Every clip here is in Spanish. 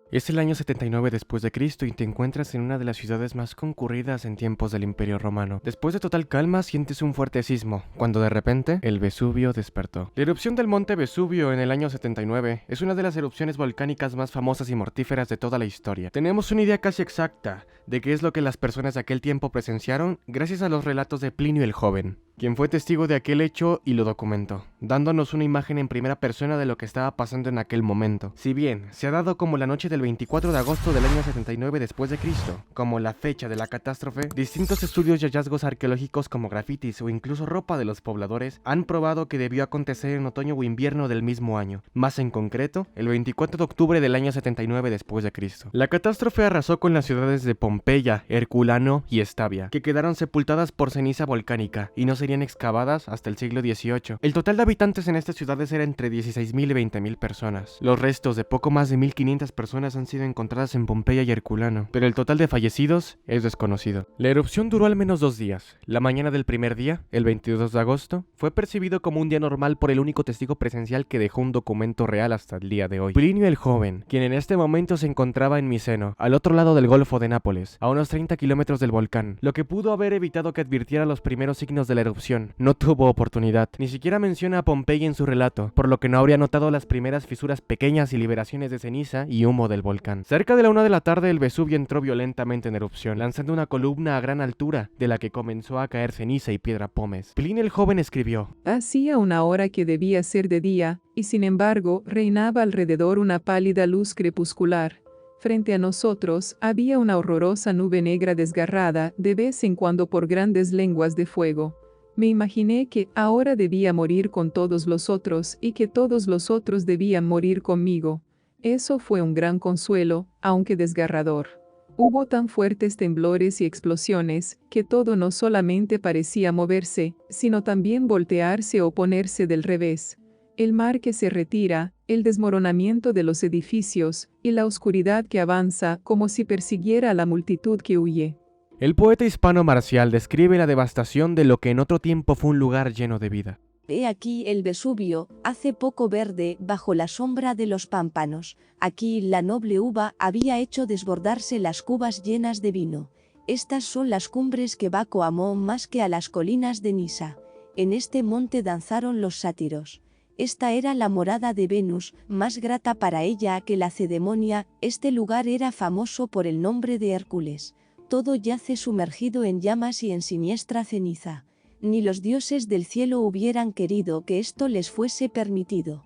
Es el año 79 después de Cristo y te encuentras en una de las ciudades más concurridas en tiempos del Imperio Romano. Después de total calma sientes un fuerte sismo, cuando de repente el Vesubio despertó. La erupción del monte Vesubio en el año 79 es una de las erupciones volcánicas más famosas y mortíferas de toda la historia. Tenemos una idea casi exacta de qué es lo que las personas de aquel tiempo presenciaron gracias a los relatos de Plinio el Joven, quien fue testigo de aquel hecho y lo documentó, dándonos una imagen en primera persona de lo que estaba pasando en aquel momento. Si bien se ha dado como la noche del 24 de agosto del año 79 después de Cristo, como la fecha de la catástrofe, distintos estudios y hallazgos arqueológicos como grafitis o incluso ropa de los pobladores han probado que debió acontecer en otoño o invierno del mismo año, más en concreto, el 24 de octubre del año 79 después de Cristo. La catástrofe arrasó con las ciudades de Pompeya, Herculano y Estavia, que quedaron sepultadas por ceniza volcánica y no serían excavadas hasta el siglo XVIII. El total de habitantes en estas ciudades era entre 16.000 y 20.000 personas. Los restos de poco más de 1.500 personas han sido encontradas en Pompeya y Herculano, pero el total de fallecidos es desconocido. La erupción duró al menos 2 días. La mañana del primer día, el 22 de agosto, fue percibido como un día normal por el único testigo presencial que dejó un documento real hasta el día de hoy: Plinio el Joven, quien en este momento se encontraba en Miseno, al otro lado del Golfo de Nápoles, a unos 30 kilómetros del volcán, lo que pudo haber evitado que advirtiera los primeros signos de la erupción. No tuvo oportunidad, ni siquiera menciona a Pompeya en su relato, por lo que no habría notado las primeras fisuras pequeñas y liberaciones de ceniza y humo del volcán. Cerca de la 1 de la tarde el Vesubio entró violentamente en erupción, lanzando una columna a gran altura, de la que comenzó a caer ceniza y piedra pómez. Plinio el Joven escribió: Hacía una hora que debía ser de día, y sin embargo reinaba alrededor una pálida luz crepuscular. Frente a nosotros había una horrorosa nube negra desgarrada, de vez en cuando por grandes lenguas de fuego. Me imaginé que ahora debía morir con todos los otros y que todos los otros debían morir conmigo. Eso fue un gran consuelo, aunque desgarrador. Hubo tan fuertes temblores y explosiones, que todo no solamente parecía moverse, sino también voltearse o ponerse del revés. El mar que se retira, el desmoronamiento de los edificios, y la oscuridad que avanza como si persiguiera a la multitud que huye. El poeta hispano Marcial describe la devastación de lo que en otro tiempo fue un lugar lleno de vida. He aquí el Vesubio, hace poco verde, bajo la sombra de los pámpanos. Aquí la noble uva había hecho desbordarse las cubas llenas de vino. Estas son las cumbres que Baco amó más que a las colinas de Nisa. En este monte danzaron los sátiros. Esta era la morada de Venus, más grata para ella que la Cedemonia. Este lugar era famoso por el nombre de Hércules. Todo yace sumergido en llamas y en siniestra ceniza. Ni los dioses del cielo hubieran querido que esto les fuese permitido.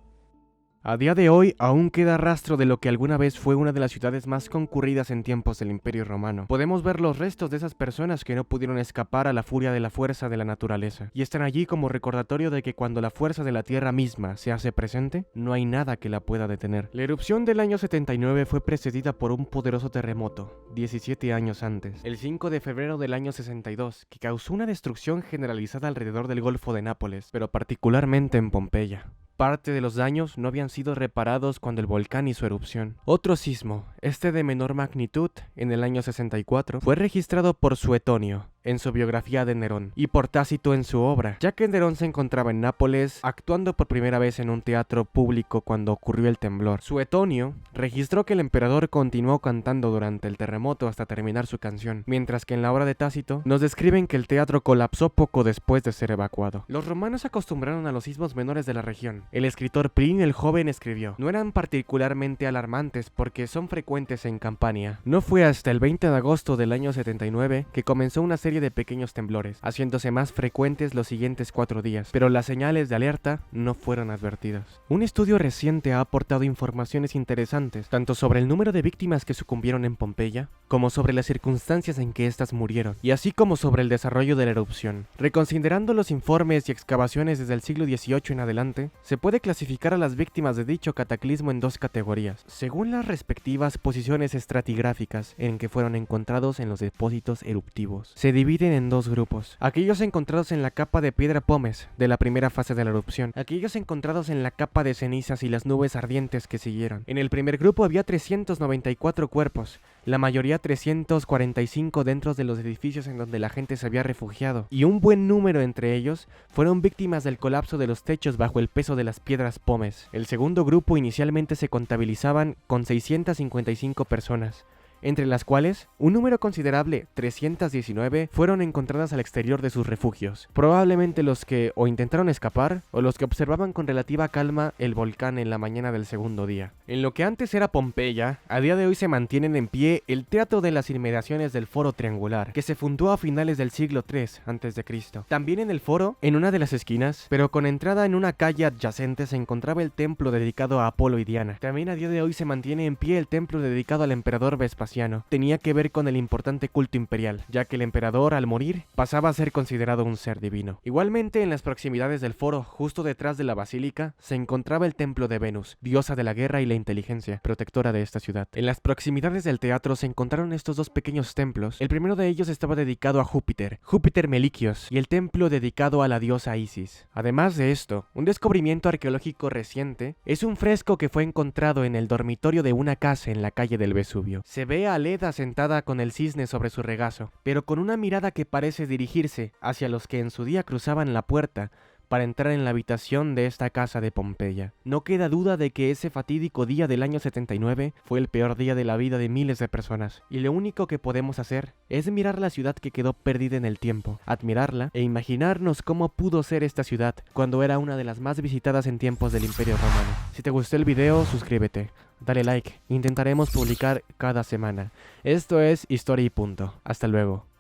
A día de hoy aún queda rastro de lo que alguna vez fue una de las ciudades más concurridas en tiempos del Imperio Romano. Podemos ver los restos de esas personas que no pudieron escapar a la furia de la fuerza de la naturaleza, y están allí como recordatorio de que cuando la fuerza de la tierra misma se hace presente, no hay nada que la pueda detener. La erupción del año 79 fue precedida por un poderoso terremoto, 17 años antes, el 5 de febrero del año 62, que causó una destrucción generalizada alrededor del Golfo de Nápoles, pero particularmente en Pompeya. Parte de los daños no habían sido reparados cuando el volcán hizo erupción. Otro sismo, este de menor magnitud, en el año 64, fue registrado por Suetonio en su biografía de Nerón y por Tácito en su obra, ya que Nerón se encontraba en Nápoles actuando por primera vez en un teatro público cuando ocurrió el temblor. Suetonio registró que el emperador continuó cantando durante el terremoto hasta terminar su canción, mientras que en la obra de Tácito nos describen que el teatro colapsó poco después de ser evacuado. Los romanos se acostumbraron a los sismos menores de la región. El escritor Plinio el Joven escribió: no eran particularmente alarmantes porque son frecuentes en Campania. No fue hasta el 20 de agosto del año 79 que comenzó una serie de pequeños temblores, haciéndose más frecuentes los siguientes 4 días, pero las señales de alerta no fueron advertidas. Un estudio reciente ha aportado informaciones interesantes, tanto sobre el número de víctimas que sucumbieron en Pompeya, como sobre las circunstancias en que éstas murieron, y así como sobre el desarrollo de la erupción. Reconsiderando los informes y excavaciones desde el siglo XVIII en adelante, se puede clasificar a las víctimas de dicho cataclismo en 2 categorías, según las respectivas posiciones estratigráficas en que fueron encontrados en los depósitos eruptivos. Se dividen en dos grupos. Aquellos encontrados en la capa de piedra pómez de la primera fase de la erupción, aquellos encontrados en la capa de cenizas y las nubes ardientes que siguieron. En el primer grupo había 394 cuerpos, la mayoría 345 dentro de los edificios en donde la gente se había refugiado, y un buen número entre ellos fueron víctimas del colapso de los techos bajo el peso de las piedras pómez. El segundo grupo inicialmente se contabilizaban con 655 personas, entre las cuales un número considerable, 319, fueron encontradas al exterior de sus refugios, probablemente los que o intentaron escapar o los que observaban con relativa calma el volcán en la mañana del segundo día. En lo que antes era Pompeya, a día de hoy se mantienen en pie el teatro de las inmediaciones del Foro Triangular, que se fundó a finales del siglo III a.C. También en el foro, en una de las esquinas, pero con entrada en una calle adyacente, se encontraba el templo dedicado a Apolo y Diana. También a día de hoy se mantiene en pie el templo dedicado al emperador Vespasiano. Tenía que ver con el importante culto imperial, ya que el emperador, al morir, pasaba a ser considerado un ser divino. Igualmente, en las proximidades del foro, justo detrás de la basílica, se encontraba el templo de Venus, diosa de la guerra y la inteligencia, protectora de esta ciudad. En las proximidades del teatro se encontraron estos dos pequeños templos. El primero de ellos estaba dedicado a Júpiter Melikios, y el templo dedicado a la diosa Isis. Además de esto, un descubrimiento arqueológico reciente es un fresco que fue encontrado en el dormitorio de una casa en la calle del Vesubio. Se ve a Leda sentada con el cisne sobre su regazo, pero con una mirada que parece dirigirse hacia los que en su día cruzaban la puerta para entrar en la habitación de esta casa de Pompeya. No queda duda de que ese fatídico día del año 79 fue el peor día de la vida de miles de personas, y lo único que podemos hacer es mirar la ciudad que quedó perdida en el tiempo, admirarla e imaginarnos cómo pudo ser esta ciudad cuando era una de las más visitadas en tiempos del Imperio Romano. Si te gustó el video, suscríbete, dale like, intentaremos publicar cada semana. Esto es Historia y Punto. Hasta luego.